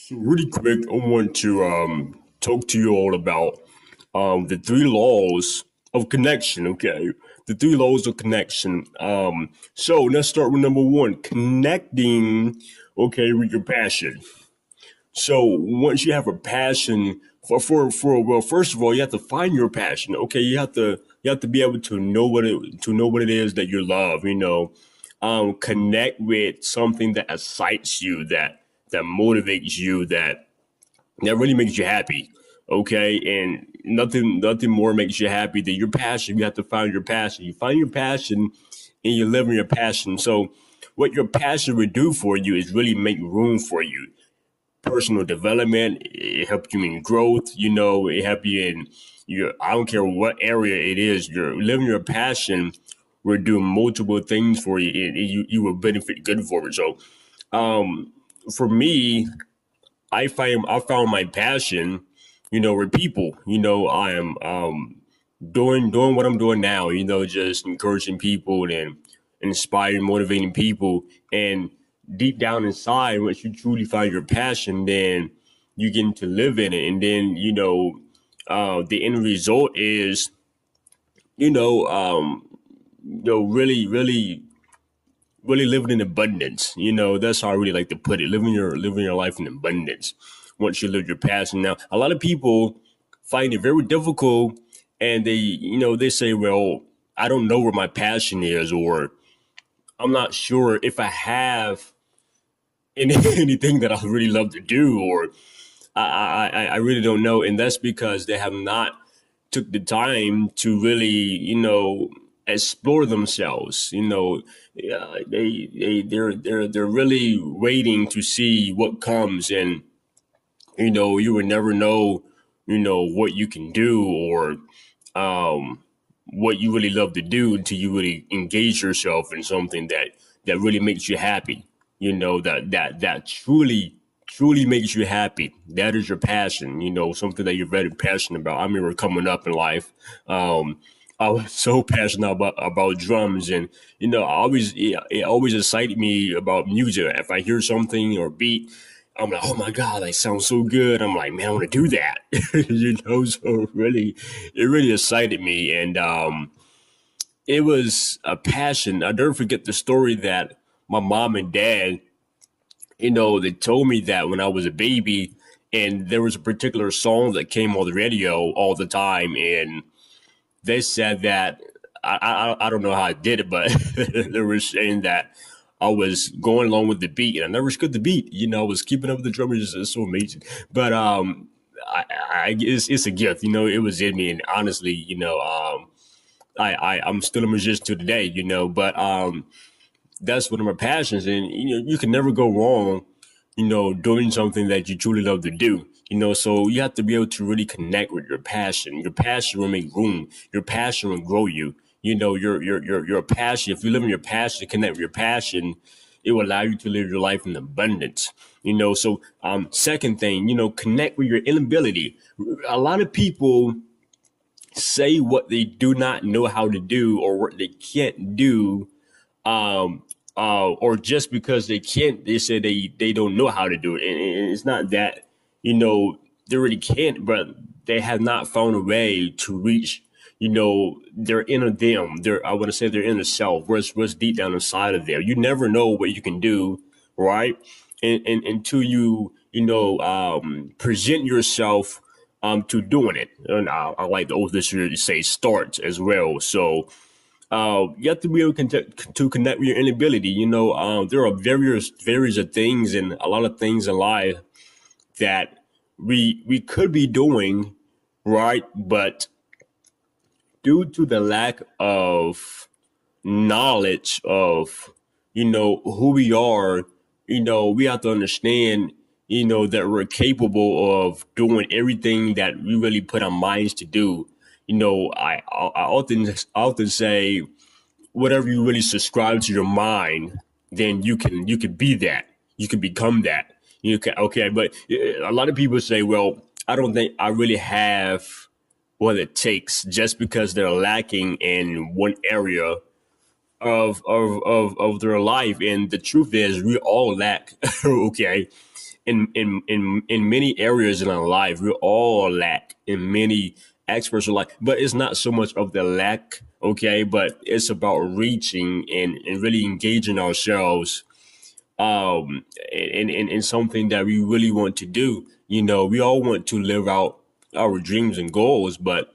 So really quick, I want to talk to you all about the three laws of connection. Okay, the three laws of connection. So let's start with number one: connecting. Okay, with your passion. So once you have a passion for well, first of all, you have to find your passion. Okay, you have to be able to know what it is that you love. Connect with something that excites you, that motivates you, that really makes you happy. Okay, and nothing more makes you happy than your passion. You have to find your passion. You find your passion, and you live in your passion. So what your passion would do for you is really make room for you personal development. It helps you in growth. It helps you in your. I don't care what area it is. You're living your passion. We're doing multiple things for you, and you will benefit good for it. So, for me, I found my passion. With people. I am doing what I'm doing now. Just encouraging people and inspiring, motivating people. And deep down inside, once you truly find your passion, then you get to live in it. And then the end result is you know um, really living in abundance. That's how I really like to put it. Living your life in abundance. Once you live your passion. Now, a lot of people find it very difficult, and they say, "Well, I don't know where my passion is," or "I'm not sure if I have anything that I really love to do," or I really don't know. And that's because they have not took the time to really, explore themselves. They're really waiting to see what comes, and you would never know, what you can do, or um, what you really love to do until you really engage yourself in something that really makes you happy. That truly makes you happy. That is your passion. Something that you're very passionate about. I remember coming up in life. I was so passionate about drums, and it always excited me about music. If I hear something or beat, I'm like, oh my God, that sounds so good. I'm like, man, I want to do that. So it really excited me. And it was a passion. I'll never forget the story that my mom and dad, they told me that when I was a baby, and there was a particular song that came on the radio all the time. And they said that I don't know how I did it, but they were saying that I was going along with the beat, and I never skipped the beat. I was keeping up with the drummers. It's so amazing. But it's a gift. It was in me, and honestly, I'm still a musician to today. But that's one of my passions, and you can never go wrong. Doing something that you truly love to do. So you have to be able to really connect with your passion. Your passion will make room. Your passion will grow you. Your passion. If you live in your passion, connect with your passion, it will allow you to live your life in abundance. So second thing, connect with your inability. A lot of people say what they do not know how to do, or what they can't do, um, or just because they can't, they say they don't know how to do it. And it's not that, they really can't, but they have not found a way to reach, their inner them. I want to say their inner self, what's deep down inside of there. You never know what you can do, right? And until you, present yourself to doing it. And I like the old listener to say start as well. So you have to be able to connect with your inability. There are various of things and a lot of things in life that we could be doing, right? But due to the lack of knowledge of, who we are, we have to understand, that we're capable of doing everything that we really put our minds to do. I often say, whatever you really subscribe to your mind, then you can be that. You can become that. You can okay, but a lot of people say, well, I don't think I really have what it takes, just because they're lacking in one area of their life. And the truth is we all lack. Okay. in many areas in our life, we all lack in many aspects of life, but it's not so much of the lack, okay, but it's about reaching and really engaging ourselves in something that we really want to do. We all want to live out our dreams and goals, but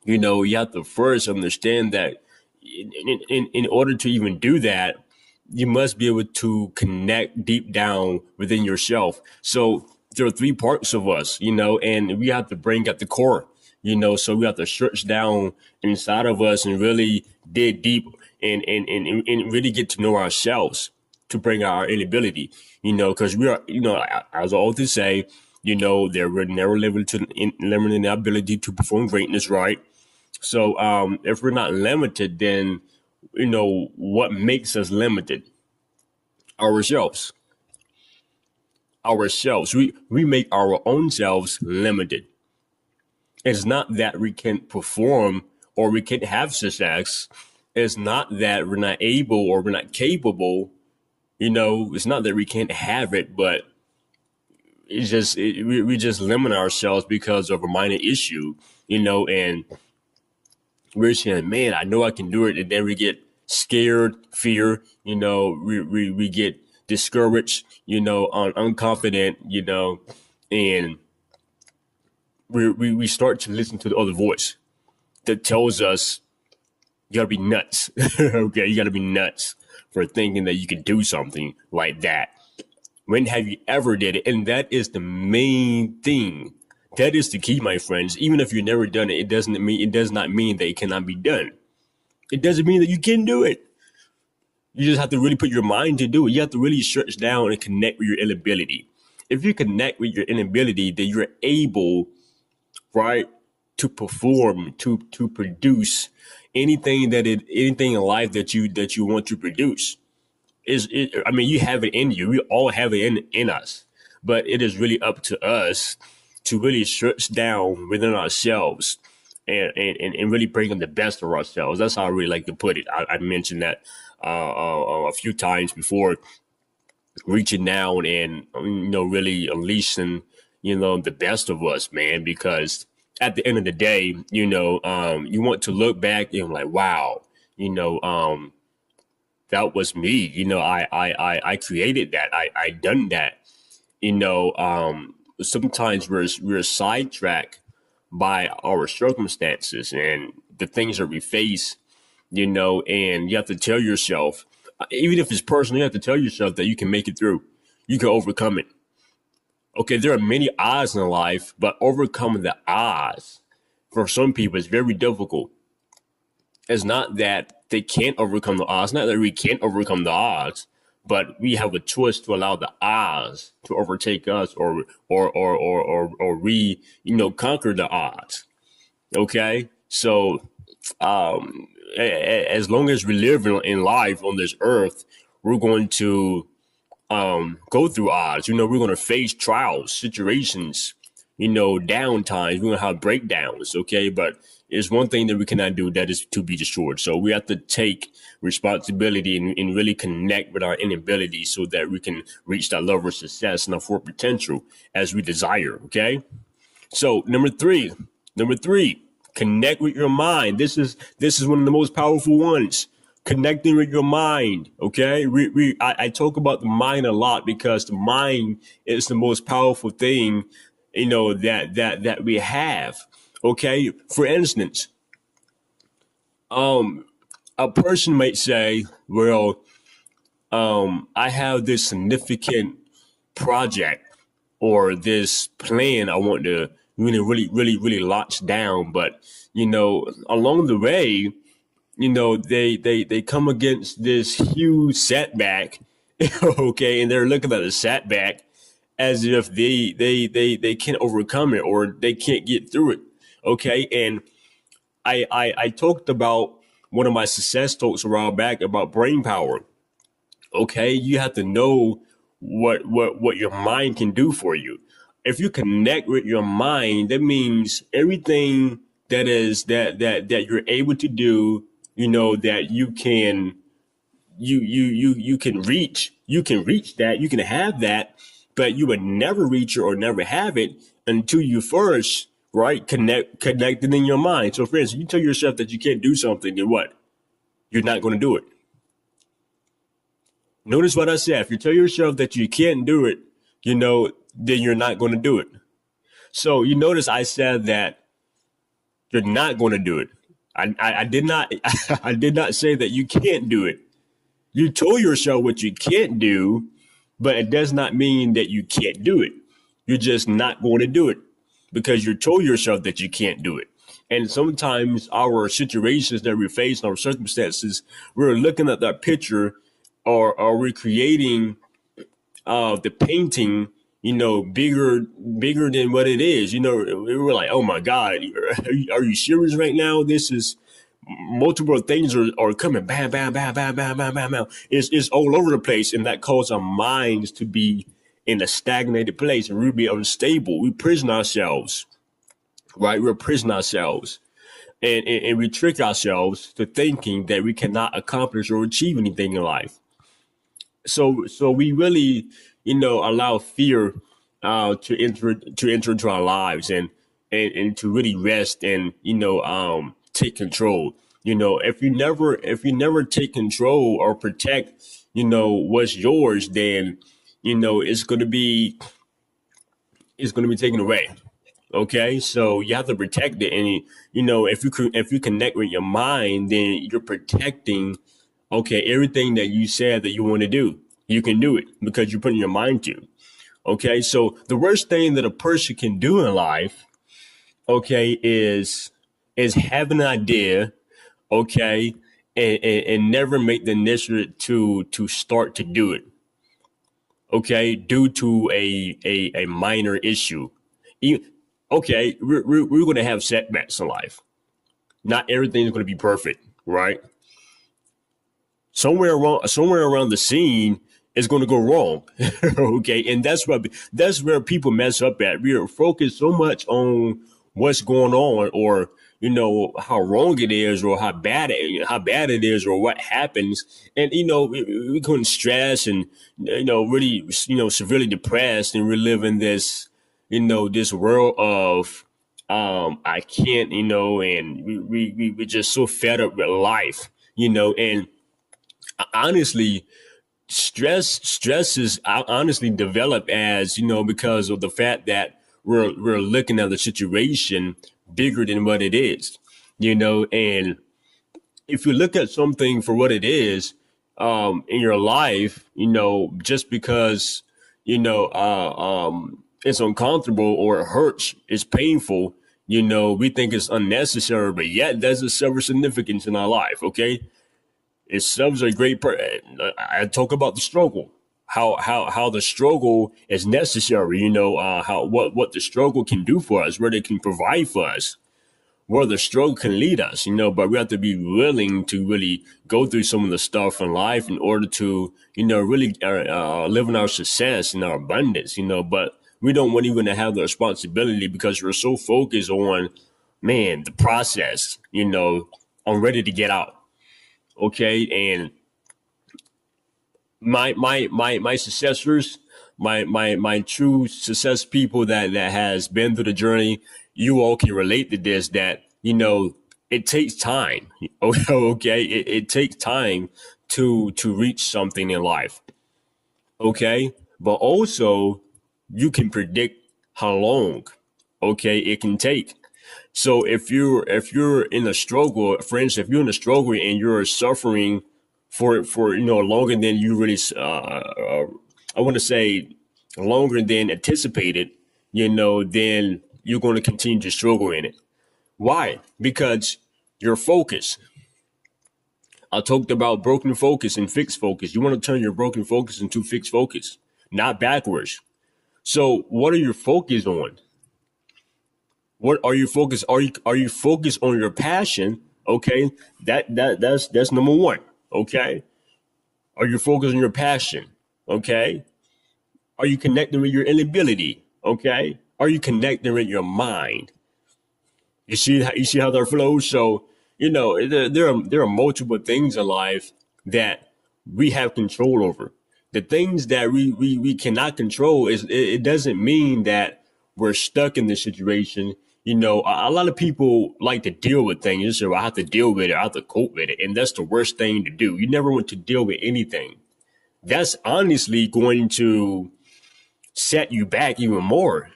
you have to first understand that in order to even do that, you must be able to connect deep down within yourself. So there are three parts of us, and we have to bring at the core, so we have to search down inside of us and really dig deep and really get to know ourselves to bring our inability, because we are, as I often say, that we're never limiting the ability to perform greatness, right? So if we're not limited, then what makes us limited? Ourselves. Ourselves. We make our own selves limited. It's not that we can't perform or we can't have success. It's not that we're not able or we're not capable. It's not that we can't have it, but we just limit ourselves because of a minor issue, and we're saying, man, I know I can do it. And then we get scared, fear, we get discouraged, unconfident, and we start to listen to the other voice that tells us you gotta be nuts. Okay, you gotta be nuts for thinking that you can do something like that. When have you ever did it? And that is the main thing. That is the key, my friends. Even if you've never done it, it does not mean that it cannot be done. It doesn't mean that you can do it. You just have to really put your mind to do it. You have to really search down and connect with your inability. If you connect with your inability, then you're able, right, to perform, to produce anything in life that you want to produce. You have it in you. We all have it in us, but it is really up to us to really search down within ourselves and really bring in the best of ourselves. That's how I really like to put it. I mentioned that a few times before, reaching down and really unleashing the best of us, man. Because at the end of the day, you want to look back and like, wow, that was me. I created that. I done that. Sometimes we're sidetracked by our circumstances and the things that we face, and you have to tell yourself, even if it's personal, you have to tell yourself that you can make it through. You can overcome it. Okay, there are many odds in life, but overcoming the odds for some people is very difficult. It's not that they can't overcome the odds, not that we can't overcome the odds, but we have a choice to allow the odds to overtake us or we, conquer the odds. Okay. So, as long as we live in life on this earth, we're going to, go through odds. We're going to face trials, situations, down times. We're going to have breakdowns. Okay. But there's one thing that we cannot do, that is to be destroyed. So we have to take responsibility and really connect with our inability so that we can reach that level of success and our full potential as we desire. Okay. So number three, connect with your mind. This is one of the most powerful ones. Connecting with your mind. Okay. I talk about the mind a lot because the mind is the most powerful thing, that we have. Okay. For instance, a person might say, well, I have this significant project or this plan I want to really launch down. But, along the way, they come against this huge setback. Okay. And they're looking at a setback as if they can't overcome it or they can't get through it. Okay. And I talked about one of my success talks a while back about brain power. Okay. You have to know what your mind can do for you. If you connect with your mind, that means everything that you're able to do, that you can reach that, you can have that but you would never reach it or never have it until you first, right, connect it in your mind. So for instance, you tell yourself that you can't do something, then what? You're not going to do it. Notice what I said. If you tell yourself that you can't do it, then you're not going to do it. So you notice I said that you're not going to do it. I did not I did not say that you can't do it. You told yourself what you can't do, but it does not mean that you can't do it. You're just not going to do it because you told yourself that you can't do it. And sometimes our situations that we face, our circumstances, we're looking at that picture, or we're creating the painting, bigger than what it is. We were like, oh my God, are you serious right now? This is multiple things are coming, bam, bam, bam, bam, bam, bam, bam, bam. It's all over the place, and that causes our minds to be in a stagnated place, and we be unstable. We prison ourselves, right? We're prison ourselves, and we trick ourselves to thinking that we cannot accomplish or achieve anything in life. So we really, allow fear to enter into our lives, and to really rest and take control. If you never take control or protect what's yours, then it's gonna be taken away. Okay, so you have to protect it, and if you connect with your mind, then you're protecting, okay, everything that you said that you want to do. You can do it because you're putting your mind to. Okay, so the worst thing that a person can do in life, okay, is have an idea, okay, and never make the initiative to start to do it. Okay, due to a minor issue. Okay, we're going to have setbacks in life. Not everything is going to be perfect, right? Somewhere around the scene is going to go wrong. Okay, and that's where people mess up at. We are focused so much on what's going on, or how wrong it is, or how bad it is, or what happens, and we couldn't stress, and really severely depressed, and we're living this world of I can't, and we're just so fed up with life, and honestly, stress is honestly developed as because of the fact that we're looking at the situation bigger than what it is, and if you look at something for what it is, in your life, just because it's uncomfortable, or it hurts, it's painful, we think it's unnecessary, but yet there's a several significance in our life. Okay, it serves a great I talk about the struggle, how the struggle is necessary, how what the struggle can do for us, where they can provide for us, where the struggle can lead us, but we have to be willing to really go through some of the stuff in life in order to, really live in our success and our abundance, but we don't want even to have the responsibility because we're so focused on, man, the process, I'm ready to get out. Okay. And my successors, my true success people that has been through the journey, you all can relate to this, that it takes time. Okay, it takes time to reach something in life. Okay, but also you can predict how long, okay, it can take. So if you're in a struggle, for instance, if you're in a struggle and you're suffering for longer than you really I want to say longer than anticipated, then you're going to continue to struggle in it. Why? Because your focus. I talked about broken focus and fixed focus. You want to turn your broken focus into fixed focus, not backwards. So what are you focused on? What are you focused? Are you focused on your passion? Okay, that's number one. Okay, are you focused on your passion? Okay, are you connecting with your inability? Okay, are you connecting with your mind? You see how that flows. So there are multiple things in life that we have control over. The things that we cannot control it doesn't mean that we're stuck in this situation. A lot of people like to deal with things. They say, well, I have to deal with it, I have to cope with it. And that's the worst thing to do. You never want to deal with anything. That's honestly going to set you back even more.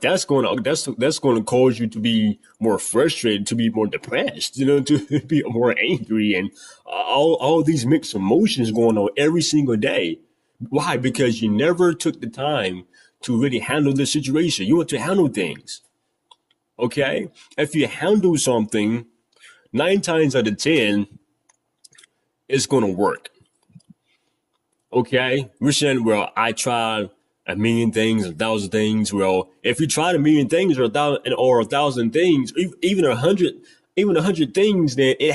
That's going to cause you to be more frustrated, to be more depressed, to be more angry, and all these mixed emotions going on every single day. Why? Because you never took the time to really handle the situation. You want to handle things. Okay? If you handle something, 9 times out of 10, it's going to work. Okay? We're saying, well, I tried a million things, 1,000 things. Well, if you tried a million things or 1,000 things, even 100 things, then it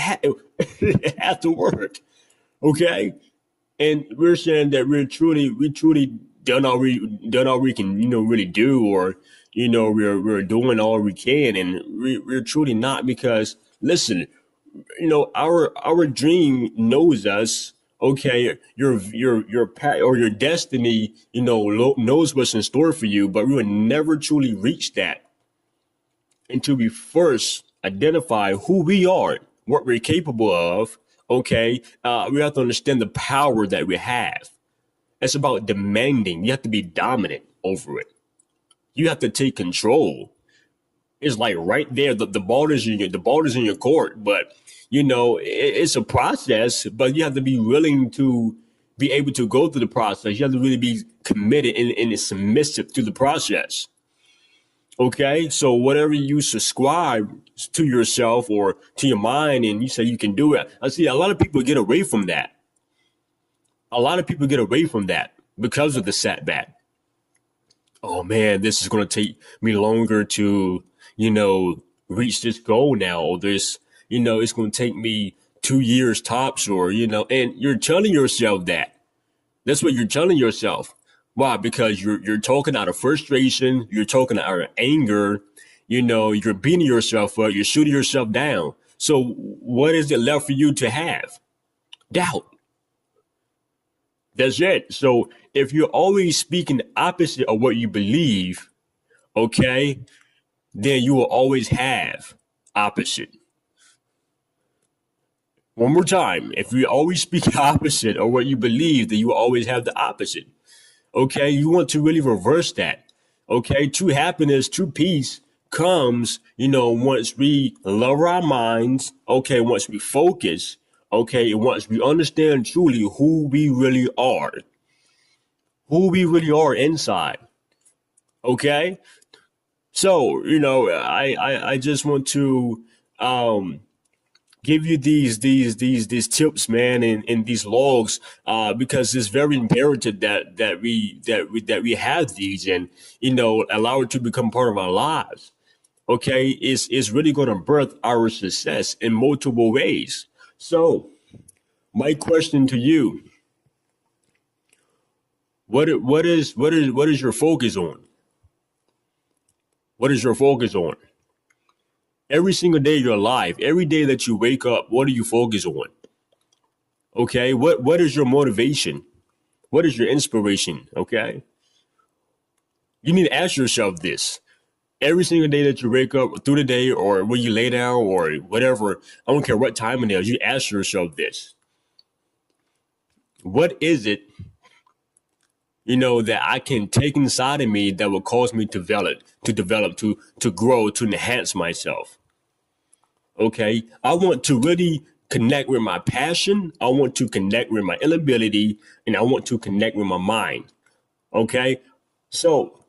has to work. Okay? And we're saying that we truly done all we can, really do, or we're doing all we can, and we're truly not, because listen, our dream knows us. Okay, your path or your destiny, knows what's in store for you, but we will never truly reach that until we first identify who we are, what we're capable of. Okay, we have to understand the power that we have. It's about demanding. You have to be dominant over it. You have to take control. It's like right there. The ball is in your court, but it's a process. But you have to be willing to be able to go through the process. You have to really be committed and submissive to the process. Okay, so whatever you subscribe to yourself or to your mind, and you say you can do it. I see a lot of people get away from that. A lot of people get away from that because of the setback. Oh man, this is going to take me longer to, reach this goal now. Or this, it's going to take me 2 years tops, or, and you're telling yourself that. That's what you're telling yourself. Why? Because you're talking out of frustration. You're talking out of anger. You're beating yourself up. You're shooting yourself down. So what is it left for you to have? Doubt. That's it. So if you're always speaking the opposite of what you believe, okay, then you will always have opposite. One more time. If you always speak opposite of what you believe, then you will always have the opposite. Okay, you want to really reverse that. Okay, true happiness, true peace comes, once we lower our minds, okay, once we focus, okay, and once we understand truly who we really are inside. Okay, so I just want to give you these tips, man, and these logs, because it's very imperative that we have these, and allow it to become part of our lives. Okay, it's really going to birth our success in multiple ways. So my question to you: what is your focus on? What is your focus on? Every single day of your life, every day that you wake up, what do you focus on? Okay, what is your motivation? What is your inspiration? Okay, you need to ask yourself this every single day that you wake up, through the day, or when you lay down, or whatever. I don't care what time it is. You ask yourself this: what is it, that I can take inside of me that will cause me to develop, to grow, to enhance myself? Okay, I want to really connect with my passion. I want to connect with my inability, and I want to connect with my mind. Okay, so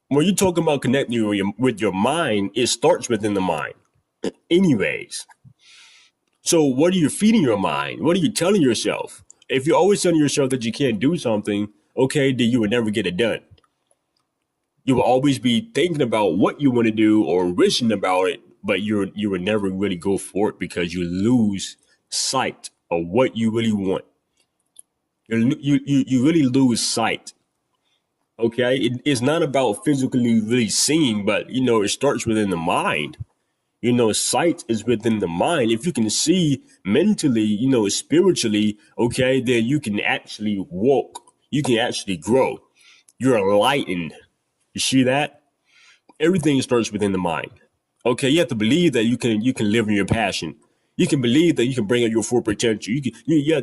when you're talking about connecting with your mind, it starts within the mind. Anyways, so what are you feeding your mind? What are you telling yourself? If you're always telling yourself that you can't do something, okay, then you will never get it done. You will always be thinking about what you want to do or wishing about it, but you will never really go for it because you lose sight of what you really want. You really lose sight. Okay, it's not about physically really seeing, but it starts within the mind. Sight is within the mind. If you can see mentally, spiritually, okay, then you can actually walk. You can actually grow. You're enlightened. You see that? Everything starts within the mind. Okay, you have to believe that you can live in your passion. You can believe that you can bring out your full potential. You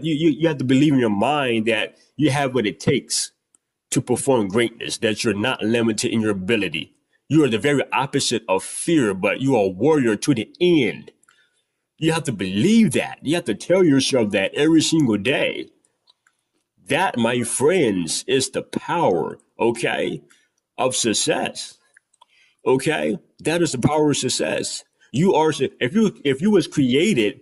have to believe in your mind that you have what it takes to perform greatness, that you're not limited in your ability. You are the very opposite of fear, but you are a warrior to the end. You have to believe that. You have to tell yourself that every single day. That, my friends, is the power, okay, of success. Okay? That is the power of success. You are if you was created,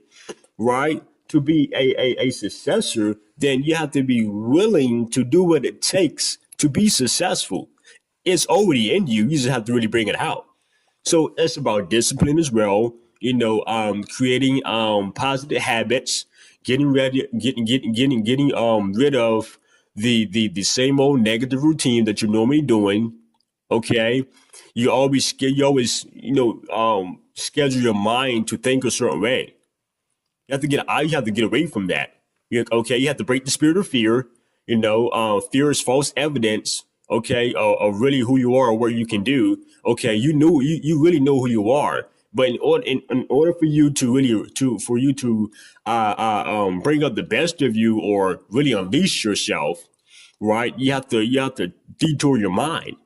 right, to be a successor, then you have to be willing to do what it takes to be successful. It's already in you. You just have to really bring it out. So it's about discipline as well. Creating positive habits, getting ready, getting rid of the same old negative routine that you're normally doing. Okay, you always schedule your mind to think a certain way. You have to get away from that. Okay, you have to break the spirit of fear. Fear is false evidence. Okay, of really who you are or what you can do. Okay, you really know who you are. But in order for you to bring up the best of you or really unleash yourself, right? You have to detour your mind.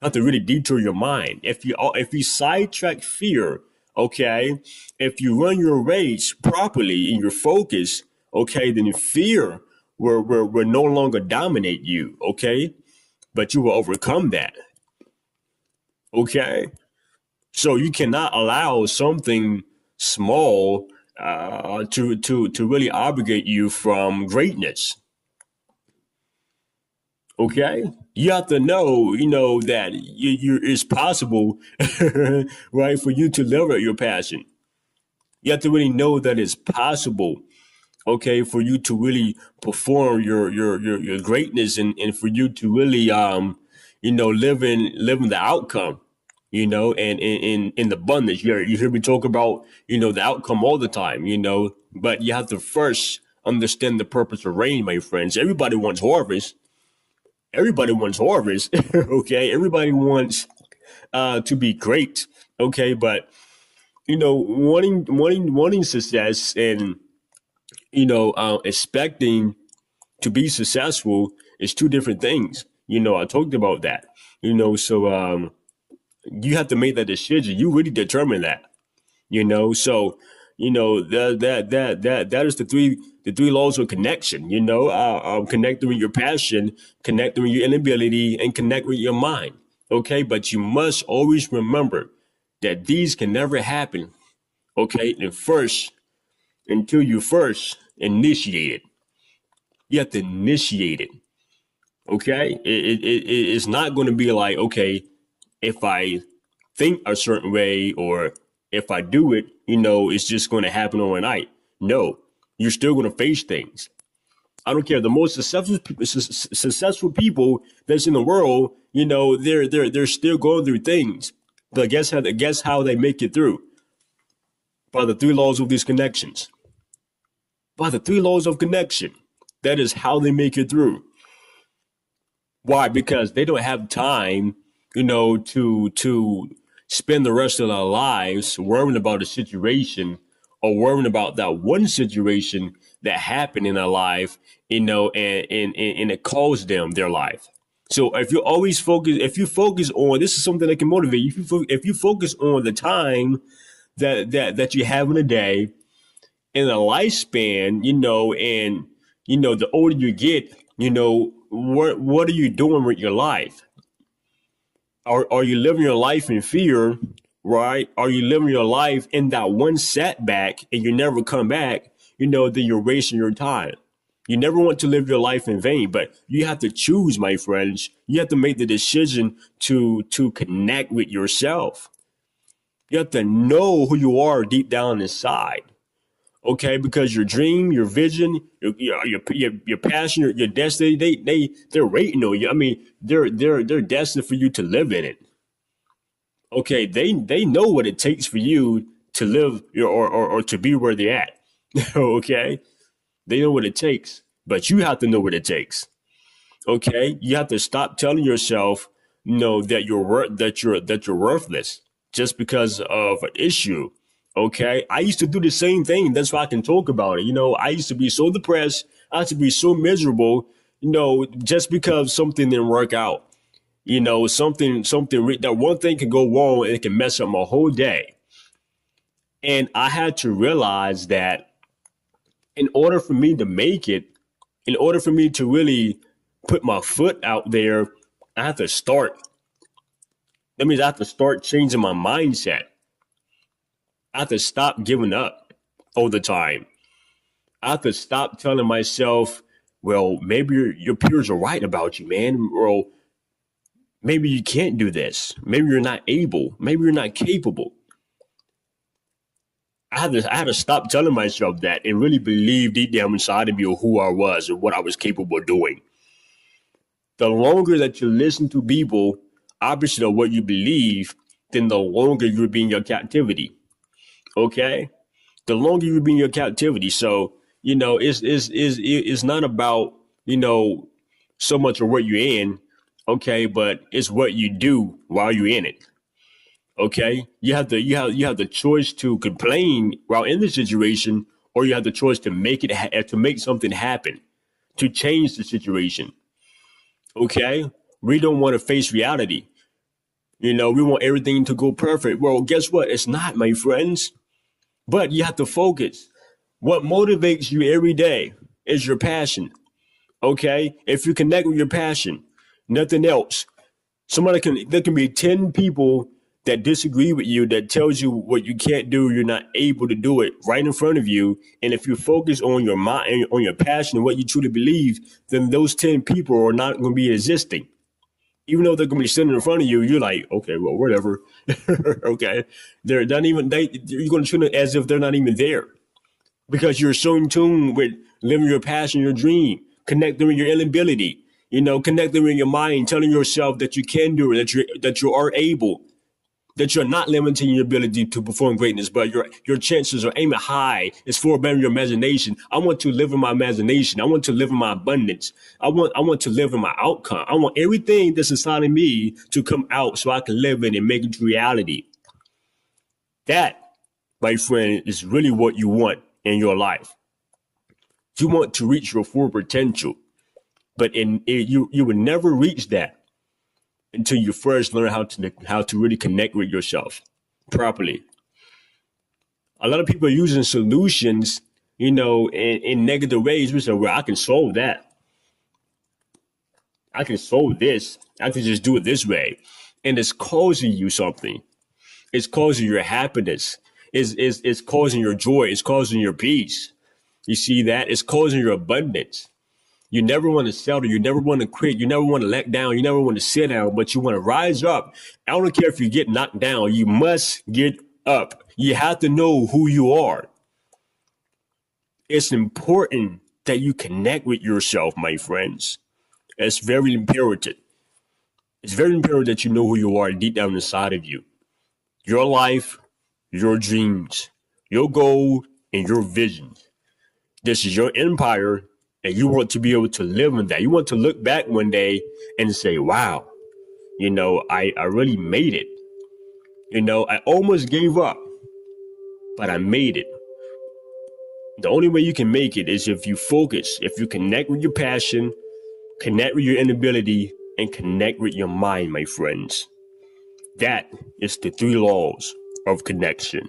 Have to really detour your mind. If you sidetrack fear, okay, if you run your race properly in your focus, okay, then fear will no longer dominate you, okay, but you will overcome that, okay. So you cannot allow something small to really obligate you from greatness. Okay, you have to know, that it's possible, right, for you to live out your passion. You have to really know that it's possible, okay, for you to really perform your greatness, and for you to really live in the outcome, and in abundance. You hear me talk about the outcome all the time, but you have to first understand the purpose of rain, my friends. Everybody wants harvest. Okay, everybody wants to be great. Okay, but wanting success and expecting to be successful is two different things. I talked about that. So you have to make that decision. You really determine that. So that is the three laws of connection. Connecting with your passion, connecting with your inability, and connect with your mind. Okay, but you must always remember that these can never happen. Okay, and first until you first initiate it. You have to initiate it. Okay, it's not going to be like, okay, if I think a certain way or if I do it, it's just going to happen overnight. No, you're still going to face things. I don't care. The most successful people that's in the world, they're still going through things. But guess how they make it through? By the three laws of these connections. By the three laws of connection. That is how they make it through. Why? Because they don't have time, to spend the rest of their lives worrying about a situation or worrying about that one situation that happened in their life, and it caused them their life. So if you focus on, this is something that can motivate you. If you focus on the time that you have in a day and the lifespan, and the older you get, what are you doing with your life? Are you living your life in fear, right? Are you living your life in that one setback and you never come back? Then you're wasting your time. You never want to live your life in vain, but you have to choose, my friends. You have to make the decision to connect with yourself. You have to know who you are deep down inside. Okay, because your dream, your vision, your passion, your destiny, they're waiting on you. I mean, they're destined for you to live in it. Okay, they know what it takes for you to live or to be where they're at. Okay, they know what it takes, but you have to know what it takes. Okay, you have to stop telling yourself no that you're worthless just because of an issue. Okay, I used to do the same thing. That's why I can talk about it. I used to be so depressed. I used to be so miserable. Just because something didn't work out. That one thing can go wrong and it can mess up my whole day. And I had to realize that in order for me to make it, in order for me to really put my foot out there, I have to start. That means I have to start changing my mindset. I have to stop giving up all the time. I have to stop telling myself, well, maybe your peers are right about you, man. Or maybe you can't do this. Maybe you're not able. Maybe you're not capable. I had to stop telling myself that and really believe deep down inside of me who I was and what I was capable of doing. The longer that you listen to people opposite of what you believe, then the longer you'll be in your captivity. Okay? The longer you'll be in your captivity. So, it's not about, so much of what you're in, okay, but it's what you do while you're in it. Okay? You have the choice to complain while in the situation, or you have the choice to make something happen, to change the situation. Okay? We don't want to face reality. We want everything to go perfect. Well, guess what? It's not, my friends. But you have to focus. What motivates you every day is your passion. Okay? If you connect with your passion, nothing else. There can be 10 people that disagree with you, that tells you what you can't do, you're not able to do it right in front of you. And if you focus on your mind, on your passion and what you truly believe, then those 10 people are not going to be existing. Even though they're going to be sitting in front of you, you're like, okay, well, whatever. Okay. They're not even, you're going to treat it as if they're not even there, because you're so in tune with living your passion, your dream, connecting with your inability, connecting with your mind, telling yourself that you can do it, that you are able, that you're not limiting your ability to perform greatness, but your chances are aiming high. It's for bettering your imagination. I want to live in my imagination. I want to live in my abundance. I want to live in my outcome. I want everything that's inside of me to come out so I can live in and make it reality. That, my friend, is really what you want in your life. You want to reach your full potential, but you would never reach that until you first learn how to really connect with yourself properly. A lot of people are using solutions, in negative ways. We say, well, I can solve that. I can solve this. I can just do it this way. And it's causing you something. It's causing your happiness. It's causing your joy. It's causing your peace. You see that? It's causing your abundance. You never want to settle. You never want to quit. You never want to let down. You never want to sit down, but you want to rise up. I don't care if you get knocked down. You must get up. You have to know who you are. It's important that you connect with yourself, my friends. It's very imperative. It's very imperative that you know who you are deep down inside of you. Your life, your dreams, your goal, and your visions. This is your empire, and you want to be able to live in that. You want to look back one day and say, wow, I really made it. I almost gave up, but I made it. The only way you can make it is if you focus, if you connect with your passion, connect with your inability, and connect with your mind, my friends. That is the 3 laws of connection.